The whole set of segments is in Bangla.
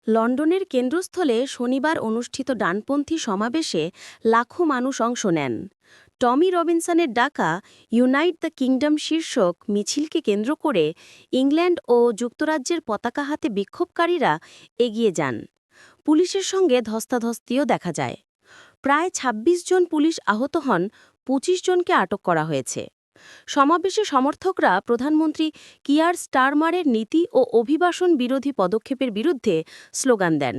লন্ডনের কেন্দ্রস্থলে শনিবার অনুষ্ঠিত ডানপন্থী সমাবেশে লাখো মানুষ অংশ নেন। টমি রবিনসনের ডাকা ইউনাইট দ্য কিংডম শীর্ষক মিছিলকে কেন্দ্র করে ইংল্যান্ড ও যুক্তরাজ্যের পতাকা হাতে বিক্ষোভকারীরা এগিয়ে যান। পুলিশের সঙ্গে ধস্তাধস্তিও দেখা যায়। প্রায় ২৬ জন পুলিশ আহত হন, ২৫ জনকে আটক করা হয়েছে। সমাবেশে সমর্থকরা প্রধানমন্ত্রী কিয়ার স্টারমারের নীতি ও অভিবাসন বিরোধী পদক্ষেপের বিরুদ্ধে স্লোগান দেন।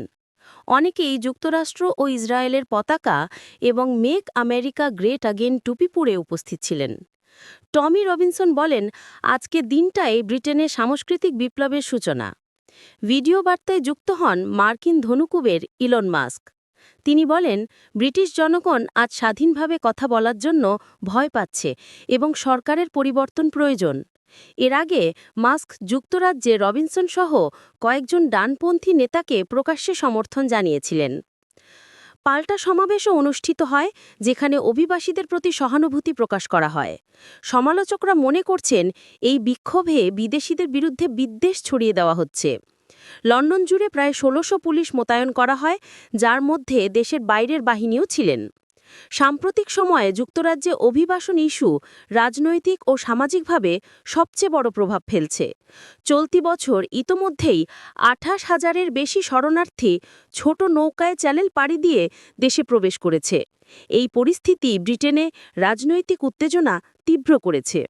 অনেকেই যুক্তরাষ্ট্র ও ইসরায়েলের পতাকা এবং মেক আমেরিকা গ্রেট আগেন টুপি পরে উপস্থিত ছিলেন। টমি রবিনসন বলেন, আজকের দিনটাই ব্রিটেনে সাংস্কৃতিক বিপ্লবের সূচনা। ভিডিও বার্তায় যুক্ত হন মার্কিন ধনুকুবের ইলন মাস্ক। তিনি বলেন, ব্রিটিশ জনগণ আজ স্বাধীনভাবে কথা বলার জন্য ভয় পাচ্ছে এবং সরকারের পরিবর্তন প্রয়োজন। এর আগে মাস্ক যুক্তরাজ্যে রবিনসন সহ কয়েকজন ডানপন্থী নেতাকে প্রকাশ্যে সমর্থন জানিয়েছিলেন। পাল্টা সমাবেশও অনুষ্ঠিত হয়, যেখানে অভিবাসীদের প্রতি সহানুভূতি প্রকাশ করা হয়। সমালোচকরা মনে করছেন, এই বিক্ষোভে বিদেশিদের বিরুদ্ধে বিদ্বেষ ছড়িয়ে দেওয়া হচ্ছে। লন্ডন জুড়ে প্রায় ১৬০০ পুলিশ মোতায়েন করা হয়, যার মধ্যে দেশের বাইরের বাহিনীও ছিলেন। সাম্প্রতিক সময়ে যুক্তরাজ্যে অভিবাসন ইস্যু রাজনৈতিক ও সামাজিকভাবে সবচেয়ে বড় প্রভাব ফেলছে। চলতি বছর ইতোমধ্যেই ২৮,০০০-এর বেশি শরণার্থী ছোট নৌকায় চ্যানেল পাড়ি দিয়ে দেশে প্রবেশ করেছে। এই পরিস্থিতি ব্রিটেনে রাজনৈতিক উত্তেজনা তীব্র করেছে।